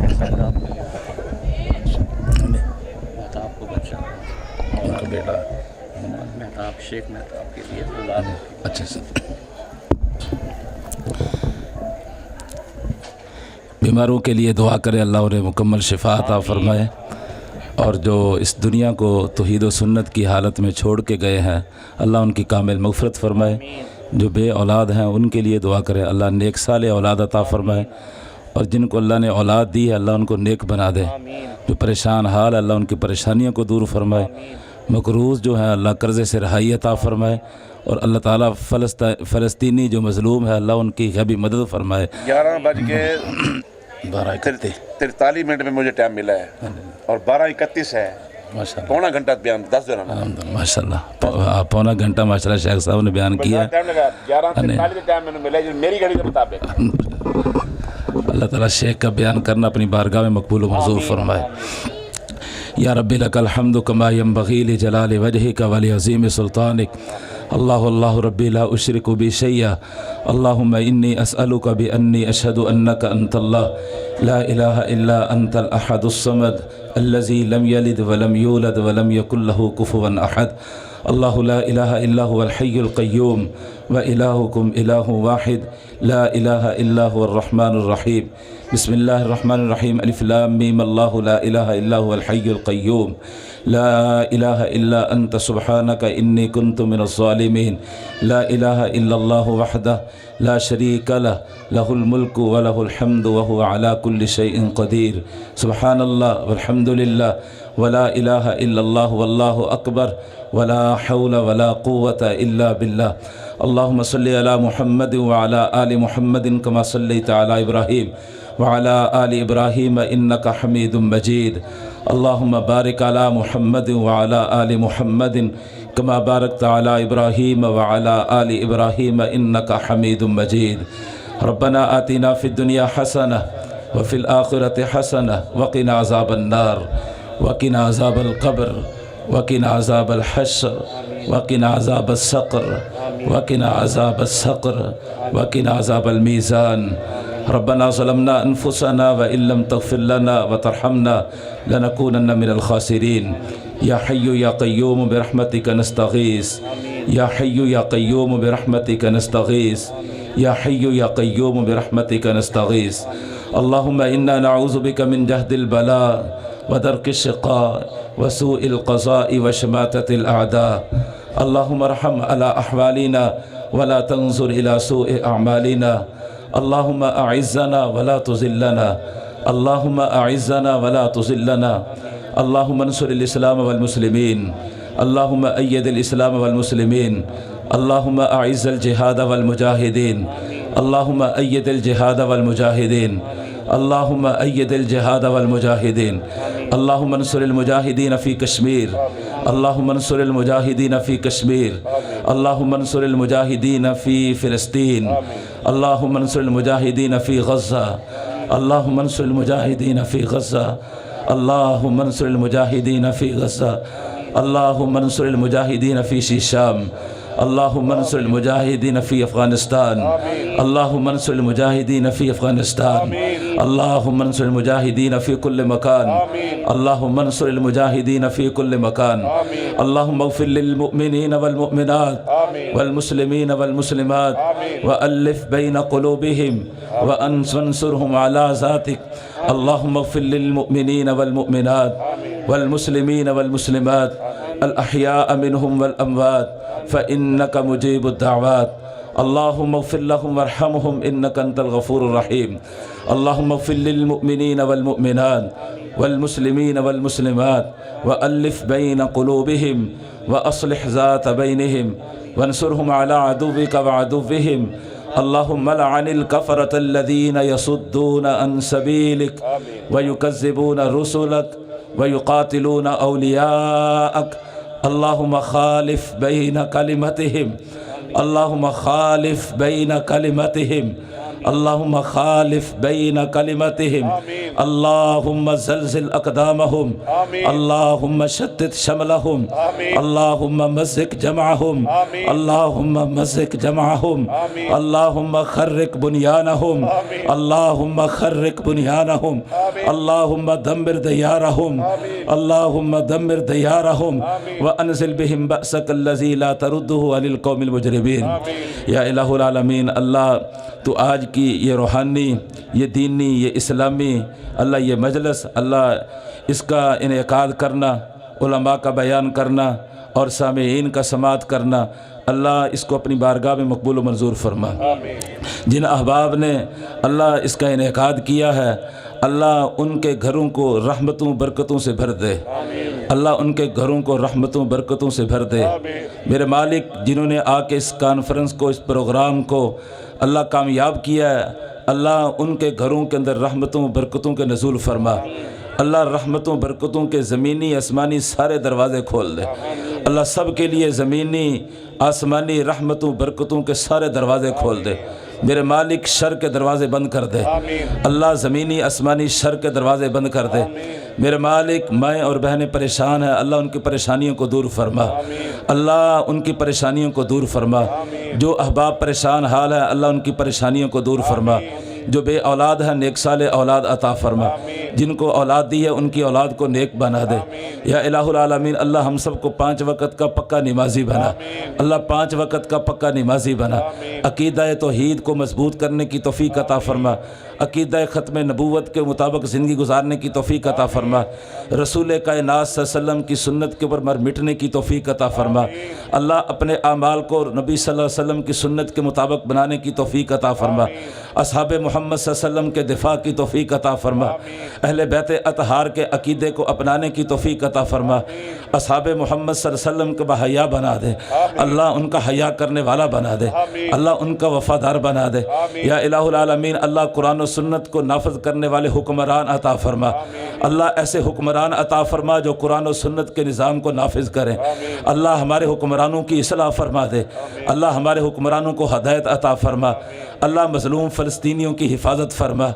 مہتاب کو بچہ، ان کا بیٹا. مہتاب شیخ مہتاب کے لیے اولاد. اچھا سر. بیماروں کے لیے دعا کرے اللہ انہیں مکمل شفا عطا فرمائے، اور جو اس دنیا کو توحید و سنت کی حالت میں چھوڑ کے گئے ہیں اللہ ان کی کامل مغفرت فرمائے. جو بے اولاد ہیں ان کے لیے دعا کرے اللہ نیک صالح اولاد عطا فرمائے، اور جن کو اللہ نے اولاد دی ہے اللہ ان کو نیک بنا دے. جو پریشان حال اللہ ان کی پریشانیوں کو دور فرمائے. مقروض جو ہیں اللہ قرضے سے رہائی عطا فرمائے، اور اللہ تعالیٰ فلسطینی جو مظلوم ہے اللہ ان کی غیبی مدد فرمائے. 11:43 میں مجھے ٹائم ملا ہے اور 12:31 ہے. ماشاء اللہ پونا گھنٹہ بیان 10 دن ماشاء اللہ پونا گھنٹہ ماشاء اللہ شیخ صاحب نے بیان کیا. 11:43 ٹائم میں ملا ہے میری گھڑی کے مطابق. اللہ تعالیٰ شیخ کا بیان کرنا اپنی بارگاہ میں مقبول و منظور فرمائے. یا رب لک الحمد کما ینبغی لجلال وجہک ولعظیم سلطانک. اللہ ربی لا اشرک بی شیئا. اللہم انی اسألک بانی اشہد انک انت اللہ لا الہ الا انت الاحد الصمد الذی لم یلد ولم یولد ولم یکن لہ کفوا احد. اللہ لا الہ الا هو الحی القیوم وإلہکم الہ واحد لا الہ الا هو الرحمن الرحیم. بسم اللہ الرحمن الرحیم. الف لام میم اللہ لا الہ الا هو الحی القیوم لا الہ الا انت سبحانک انی کنت من الظالمین. لا الہ الا اللہ وحدہ لا شریک لہ لہ الملک ولہ الحمد وہو علی کل شیء قدیر. سبحان اللہ والحمد للہ ولا الہ الا اللہ واللہ اکبر ولا حول ولا قوة الا باللہ. اللہم صلی علی محمد وعلی آل محمد کما صلیت علی ابراہیم وعلى آل إبراهيم إنك حميد مجيد. اللهم بارك على محمد وعلى آل محمد كما باركت على إبراهيم وعلى آل إبراهيم إنك حميد مجيد. ربنا آتنا في الدنيا حسنة وفي الآخرة حسنة وقنا عذاب النار وقنا عذاب القبر وقنا عذاب الحشر وقنا عذاب السقر وقنا عذاب السقر وقنا عذاب الميزان. ربنا ظلمنا انفسنا وان لم تغفر لنا وترحمنا لنكونن من الخاسرين. يا حي يا قيوم برحمتك نستغيث. يا حي يا قيوم برحمتك نستغيث. يا حي يا قيوم برحمتك نستغيث. اللهم انا نعوذ بك من جهد البلاء ودرك الشقاء وسوء القضاء وشماتة الأعداء. اللهم ارحم على أحوالنا ولا تنظر إلى سوء أعمالنا. اللهم أعزنا ولا تذلنا. اللهم أعزنا ولا تذلنا. اللهم انصر الإسلام والمسلمين. اللهم أيد الإسلام والمسلمين. اللهم أعز الجهاد والمجاهدين. اللهم أيد الجهاد والمجاهدين. اللهم أيد الجهاد والمجاهدين. اللهم انصر المجاهدين في كشمير. اللهم انصر المجاهدين في كشمير. اللهم انصر المجاهدين في فلسطين. اللهم انصر المجاهدين في غزة. اللهم انصر المجاهدين في غزة. اللهم انصر المجاهدين في غزة. اللهم انصر المجاهدين في شيشام. اللهم انصر المجاهدين في أفغانستان. اللهم انصر المجاهدين في أفغانستان. اللهم انصر المجاهدين في كل مكان. اللهم انصر المجاهدين في كل مكان. اللهم اغفر للمؤمنين والمؤمنات والمسلمين والمسلمات وألف بين قلوبهم وانصرهم على ذاتك. اللهم اغفر للمؤمنين والمؤمنات والمسلمين والمسلمات الأحياء منهم والأموات فإنك مجيب الدعوات. اللهم اغفر لهم وارحمهم إنك أنت الغفور الرحيم. اللهم اغفر للمؤمنين والمؤمنات والمسلمين والمسلمات وألف بين قلوبهم وأصلح ذات بينهم وانصرهم على عدوك وعدوهم. اللهم لعن الكفرة الذين يصدون عن سبيلك ويكذبون رسلك ويقاتلون أولياءك. اللهم خالف بين كلمتهم. اللهم خالف بين كلمتهم. اللہم خالف بین کلمتہم، اللہم زلزل اقدامہم، اللہم شتت شملہم، اللہم مزق جمعہم، اللہم مزق جمعہم، اللہم خرق بنیانہم، اللہم خرق بنیانہم، اللہم دمر دیارہم، اللہم دمر دیارہم وانزل بہم بأسک الذی لا تردہ علی القوم المجرمین۔ یا الہ العالمین، اللہ تو آج کی یہ روحانی، یہ دینی، یہ اسلامی اللہ یہ مجلس، اللہ اس کا انعقاد کرنا، علماء کا بیان کرنا اور سامعین کا سماعت کرنا، اللہ اس کو اپنی بارگاہ میں مقبول و منظور فرما۔ جن احباب نے اللہ اس کا انعقاد کیا ہے، اللہ ان کے گھروں کو رحمتوں برکتوں سے بھر دے، اللہ ان کے گھروں کو رحمتوں برکتوں سے بھر دے۔ میرے مالک، جنہوں نے آ کے اس کانفرنس کو، اس پروگرام کو اللہ کامیاب کیا ہے، اللہ ان کے گھروں کے اندر رحمتوں برکتوں کے نزول فرما، اللہ رحمتوں برکتوں کے زمینی آسمانی سارے دروازے کھول دے، اللہ سب کے لیے زمینی آسمانی رحمتوں برکتوں کے سارے دروازے کھول دے۔ میرے مالک، شر کے دروازے بند کر دے، اللہ زمینی آسمانی شر کے دروازے بند کر دے۔ میرے مالک، مائیں اور بہنیں پریشان ہیں، اللہ ان کی پریشانیوں کو دور فرما، اللہ ان کی پریشانیوں کو دور فرما۔ جو احباب پریشان حال ہے، اللہ ان کی پریشانیوں کو دور فرما۔ جو بے اولاد ہے، نیک سال اولاد عطا فرما، جن کو اولاد دی ہے ان کی اولاد کو نیک بنا دے۔ یا الہ العالمین، اللہ ہم سب کو 5 وقت کا پکا نمازی بنا، اللہ 5 وقت کا پکا نمازی بنا۔ عقیدہ توحید کو مضبوط کرنے کی توفیق عطا فرما، عقیدہ ختم نبوت کے مطابق زندگی گزارنے کی توفیق عطا فرما، رسول کائنات صلی اللہ علیہ وسلم کی سنت کے اوپر مر مٹنے کی توفیق عطا فرما۔ اللہ اپنے اعمال کو نبی صلی اللہ علیہ وسلم کی سنت کے مطابق بنانے کی توفیق عطا فرما، اصحاب محمد صلی اللہ علیہ وسلم کے دفاع کی توفیق عطا فرما، اہل بیت اطہار کے عقیدے کو اپنانے کی توفیق عطا فرما، اصحاب محمد صلی اللہ علیہ وسلم کو بحیا بنا دے، اللہ ان کا حیا کرنے والا بنا دے، اللہ ان کا وفادار بنا دے۔ یا الہ العالمین، اللہ قرآن و سنت کو نافذ کرنے والے حکمران عطا فرما، اللہ ایسے حکمران عطا فرما جو قرآن و سنت کے نظام کو نافذ کریں۔ اللہ ہمارے حکمرانوں کی اصلاح فرما دے، اللہ ہمارے حکمرانوں کو ہدایت عطا فرما، اللہ مظلوم فلسطینیوں کی حفاظت فرما،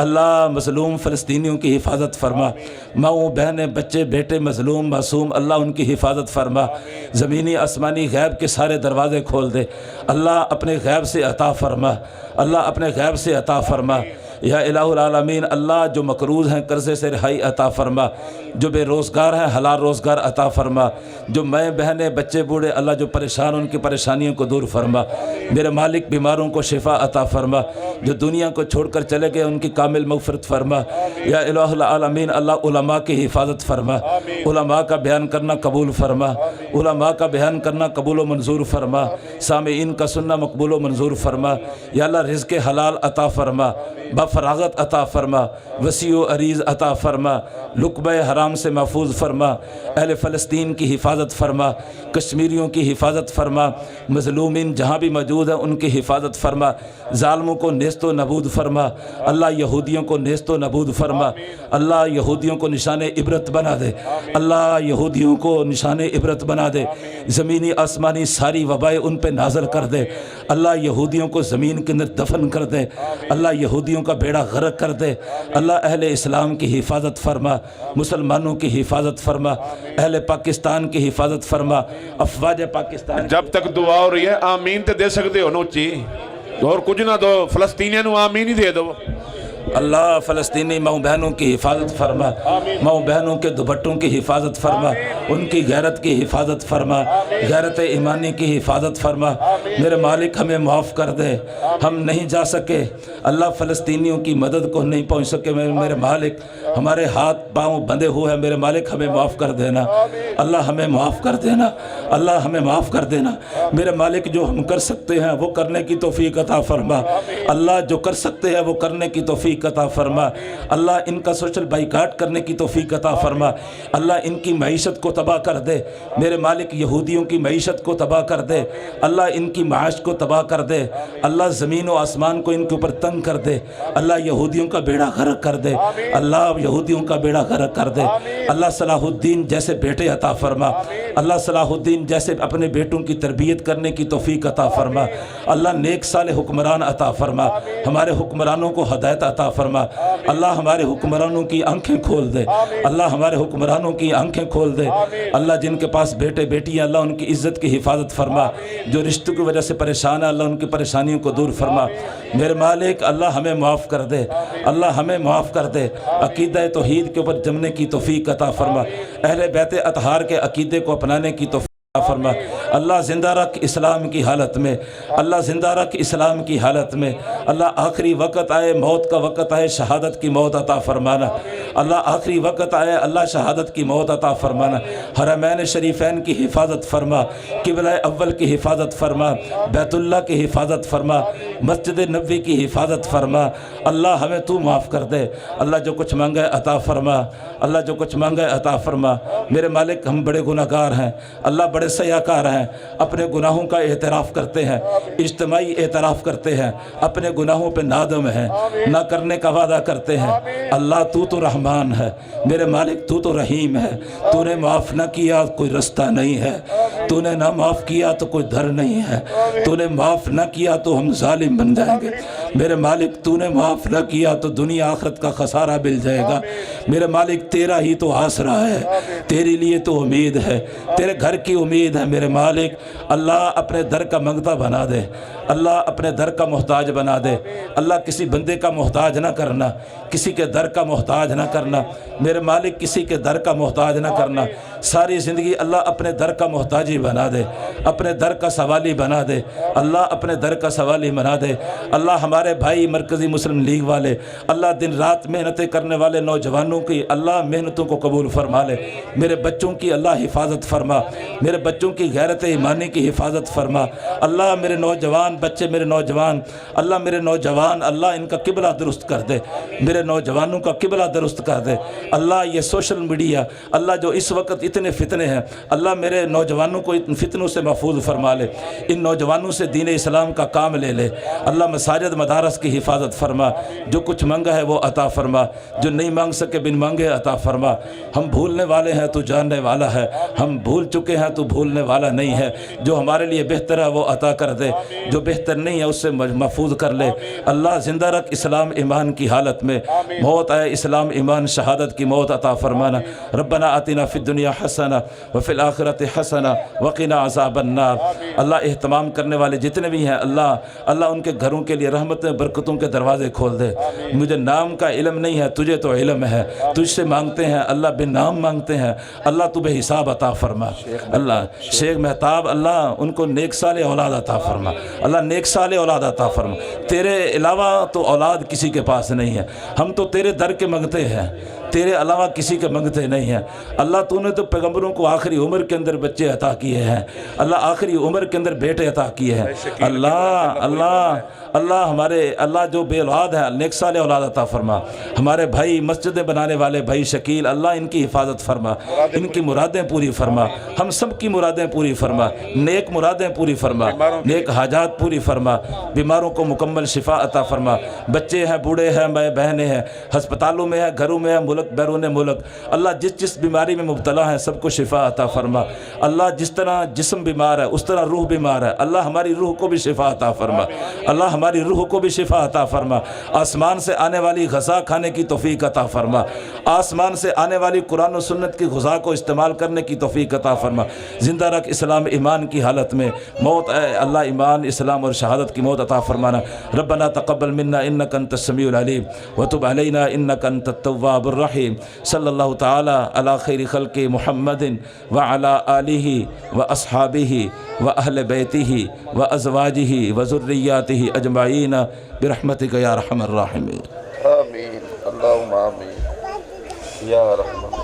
اللہ مظلوم فلسطینیوں کی حفاظت فرما، ماؤں بہنیں بچے بیٹے مظلوم معصوم، اللہ ان کی حفاظت فرما، زمینی آسمانی غیب کے سارے دروازے کھول دے، اللہ اپنے غیب سے عطا فرما، اللہ اپنے غیب سے عطا فرما۔ یا الہ العالمین، اللہ جو مقروض ہیں قرضے سے رہائی عطا فرما، جو بے روزگار ہیں حلال روزگار عطا فرما، جو مائیں بہنیں بچے بوڑھے اللہ جو پریشان ان کی پریشانیوں کو دور فرما۔ میرے مالک، بیماروں کو شفا عطا فرما، جو دنیا کو چھوڑ کر چلے گئے ان کی کامل مغفرت فرما۔ یا الہ العالمین، اللہ علماء کی حفاظت فرما، علماء کا بیان کرنا قبول فرما، علماء کا بیان کرنا قبول و منظور فرما، سامعین کا سننا مقبول و منظور فرما۔ یا اللہ رزق حلال عطا فرما، بفراغت عطا فرما، وسیع و عریض عطا فرما، لقبہ حرام سے محفوظ فرما، اہل فلسطین کی حفاظت فرما، کشمیریوں کی حفاظت فرما، مظلومین جہاں بھی موجود ہیں ان کی حفاظت فرما، ظالموں کو نیست و نبود فرما، اللہ یہودیوں کو نیست و نبود فرما، اللہ یہودیوں کو نشان عبرت بنا دے، اللہ یہودیوں کو نشان عبرت بنا دے، زمینی آسمانی ساری وبائیں ان پہ نازل کر دے، اللہ یہودیوں کو زمین کے اندر دفن کر دے، اللہ یہودیوں کا بیڑا غرق کر دے، اللہ اہل اسلام کی حفاظت فرما، مسلمانوں کی حفاظت فرما، اہل پاکستان کی حفاظت فرما، افواج پاکستان۔ جب تک دعا ہو رہی ہے آمین تے دے سکتے ہو نوچی اور کچھ نہ دو، فلسطینیوں نو آمین ہی دے دو۔ اللہ فلسطینی ماؤں بہنوں کی حفاظت فرما، ماؤں بہنوں کے دوپٹوں کی حفاظت فرما، ان کی غیرت کی حفاظت فرما، غیرت ایمانی کی حفاظت فرما۔ میرے مالک ہمیں معاف کر دے، ہم نہیں جا سکے، اللہ فلسطینیوں کی مدد کو نہیں پہنچ سکے، میرے مالک ہمارے ہاتھ پاؤں بندھے ہوئے ہیں، میرے مالک ہمیں معاف کر دینا، اللہ ہمیں معاف کر دینا، اللہ ہمیں معاف کر دینا۔ میرے مالک جو ہم کر سکتے ہیں وہ کرنے کی توفیق عطا فرما، اللہ جو کر سکتے ہیں وہ کرنے کی توفیق توفیق عطا فرما، اللہ ان کا سوشل بائیکاٹ کرنے کی توفیق عطا فرما، اللہ ان کی معیشت کو تباہ کر دے میرے مالک، یہودیوں کی معیشت کو تباہ کر دے اللہ، ان کی معاش کو تباہ کر دے اللہ، زمین و آسمان کو ان کے اوپر تنگ کر دے اللہ، یہودیوں کا بیڑا غرق کر دے اللہ، یہودیوں کا بیڑا غرق کر دے اللہ، صلاح الدین جیسے بیٹے عطا فرما اللہ، صلاح الدین جیسے اپنے بیٹوں کی تربیت کرنے کی توفیق عطا فرما اللہ، نیک صالح حکمران عطا فرما، ہمارے حکمرانوں کو ہدایت عطا فرما اللہ، ہمارے حکمرانوں کی آنکھیں کھول دے اللہ، ہمارے حکمرانوں کی آنکھیں کھول دے اللہ، جن کے پاس بیٹے بیٹیاں اللہ ان کی عزت کی حفاظت فرما، جو رشتوں کی وجہ سے پریشان ہے اللہ ان کی پریشانیوں کو دور فرما میرے مالک، اللہ ہمیں معاف کر دے اللہ، ہمیں معاف کر دے، عقیدہ توحید کے اوپر جمنے کی توفیق عطا فرما، اہل بیت اطہار کے عقیدے کو اپنانے کی توفیق فرما اللہ، زندہ رکھ اسلام کی حالت میں اللہ، زندہ رکھ اسلام کی حالت میں اللہ، آخری وقت آئے، موت کا وقت آئے، شہادت کی موت عطا فرمانا اللہ، آخری وقت آئے اللہ، شہادت کی موت عطا فرمانا، حرمین شریفین کی حفاظت فرما، قبلہ اول کی حفاظت فرما، بیت اللہ کی حفاظت فرما، مسجد نبوی کی حفاظت فرما اللہ، ہمیں تو معاف کر دے اللہ، جو کچھ مانگا ہے عطا فرما اللہ، جو کچھ مانگا ہے عطا فرما میرے مالک، ہم بڑے گناہ گار ہیں اللہ، بڑے سیاکار ہیں، اپنے گناہوں کا اعتراف کرتے ہیں، اجتماعی اعتراف کرتے ہیں، اپنے گناہوں پہ نادم ہیں، نہ کرنے کا وعدہ کرتے ہیں اللہ، تو رحمان ہے میرے مالک، تو رحیم ہے، تو نے معاف نہ کیا کوئی رستہ نہیں ہے، تو نے نہ معاف کیا تو کوئی در نہیں ہے، تو نے معاف نہ کیا تو ہم ظالم بن جائیں گے میرے مالک، تو نے معاف نہ کیا تو دنیا آخرت کا خسارہ مل جائے گا میرے مالک، تیرا ہی تو آسرا ہے، تیرے لیے تو امید ہے، تیرے گھر کی امید ہے میرے مالک اللہ، اپنے در کا منگتا بنا دے اللہ، اپنے در کا محتاج بنا دے اللہ، کسی بندے کا محتاج نہ کرنا، کسی کے در کا محتاج نہ کرنا میرے مالک، کسی کے در کا محتاج نہ کرنا، ساری زندگی اللہ اپنے در کا محتاجی بنا دے، اپنے در کا سوالی بنا دے اللہ، اپنے در کا سوالی بنا دے اللہ، ہمارے بھائی مرکزی مسلم لیگ والے اللہ، دن رات محنتیں کرنے والے نوجوانوں کی اللہ محنتوں کو قبول فرما لے، میرے بچوں کی اللہ حفاظت فرما، میرے بچوں کی غیرت ایمانی کی حفاظت فرما اللہ، میرے نوجوان بچے، میرے نوجوان اللہ، میرے نوجوان اللہ، ان کا قبلہ درست کر دے، میرے نوجوانوں کا قبلہ درست کر دے اللہ، یہ سوشل میڈیا اللہ جو اس وقت اتنے فتنے ہیں اللہ، میرے نوجوانوں کو ان فتنوں سے محفوظ فرما لے، ان نوجوانوں سے دین اسلام کا کام لے لے اللہ، مساجد مدارس کی حفاظت فرما، جو کچھ مانگا ہے وہ عطا فرما، جو نہیں مانگ سکے بن مانگے عطا فرما، ہم بھولنے والے ہیں تو جاننے والا ہے، ہم بھول چکے ہیں تو بھولنے والا نہیں ہے، جو ہمارے لیے بہتر ہے وہ عطا کر دے، جو بہتر نہیں ہے اس سے محفوظ کر لے اللہ، زندہ رکھ اسلام ایمان کی حالت میں، موت آئے اسلام ایمان شہادت کی موت عطا فرمانا، ربنا آتنا فی الدنیا حسنہ وفی الآخرۃ حسنہ وقنا عذاب النار اللہ، اہتمام کرنے والے جتنے بھی ہیں اللہ ان کے گھروں کے لیے رحمت برکتوں کے دروازے کھول دے، مجھے نام کا علم نہیں ہے، تجھے تو علم ہے، تجھ سے مانگتے ہیں اللہ، بن نام مانگتے ہیں اللہ، تو بے حساب عطا فرما اللہ، شیخ مہتاب اللہ ان کو نیک صالح اولاد عطا فرما اللہ، نیک صالح اولاد عطا فرما، تیرے علاوہ تو اولاد کسی کے پاس نہیں ہے، ہم تو تیرے در کے منگتے ہیں، تیرے علاوہ کسی کے منگتے نہیں ہیں اللہ، تو نے تو پیغمبروں کو آخری عمر کے اندر بچے عطا کیے ہیں اللہ، آخری عمر کے اندر بیٹے عطا کیے ہیں اللہ ہمارے اللہ جو بے اولاد ہیں نیک صالح اولاد عطا فرما، ہمارے بھائی مسجدیں بنانے والے بھائی شکیل اللہ ان کی حفاظت فرما، ان کی مرادیں پوری فرما، ہم سب کی مرادیں پوری فرما، نیک مرادیں پوری فرما، نیک حاجات پوری فرما، بیماروں کو مکمل شفا عطا فرما، بچے ہیں بوڑھے ہیں مائیں بہنیں ہیں، ہسپتالوں میں ہیں گھروں میں ہیں ملک بیرون ملک اللہ، جس بیماری میں مبتلا ہیں سب کو شفا عطا فرما اللہ، جس طرح جسم بیمار ہے اس طرح روح بیمار ہے اللہ، ہماری روح کو بھی شفا عطا فرما اللہ، ہماری روح کو بھی شفا عطا فرما، آسمان سے آنے والی غذا کھانے کی توفیق عطا فرما، آسمان سے آنے والی قرآن و سنت کی غذا کو استعمال کرنے کی توفیق عطا فرما، زندہ رکھ اسلام ایمان کی حالت میں، موت اے اللہ ایمان اسلام اور شہادت کی موت عطا فرمانا، ربنا تقبل منا انک انت السمیع العلیم وتب علینا انک انت التواب الرحیم، صلی اللہ تعالی علی خیر خلق محمد وعلی آلہ واصحابہ واہل بیتہ وازواجہ وذریاتہ اجمعین برحمتک یا ارحم الراحمین۔ آمین اللہم آمین یا رحمن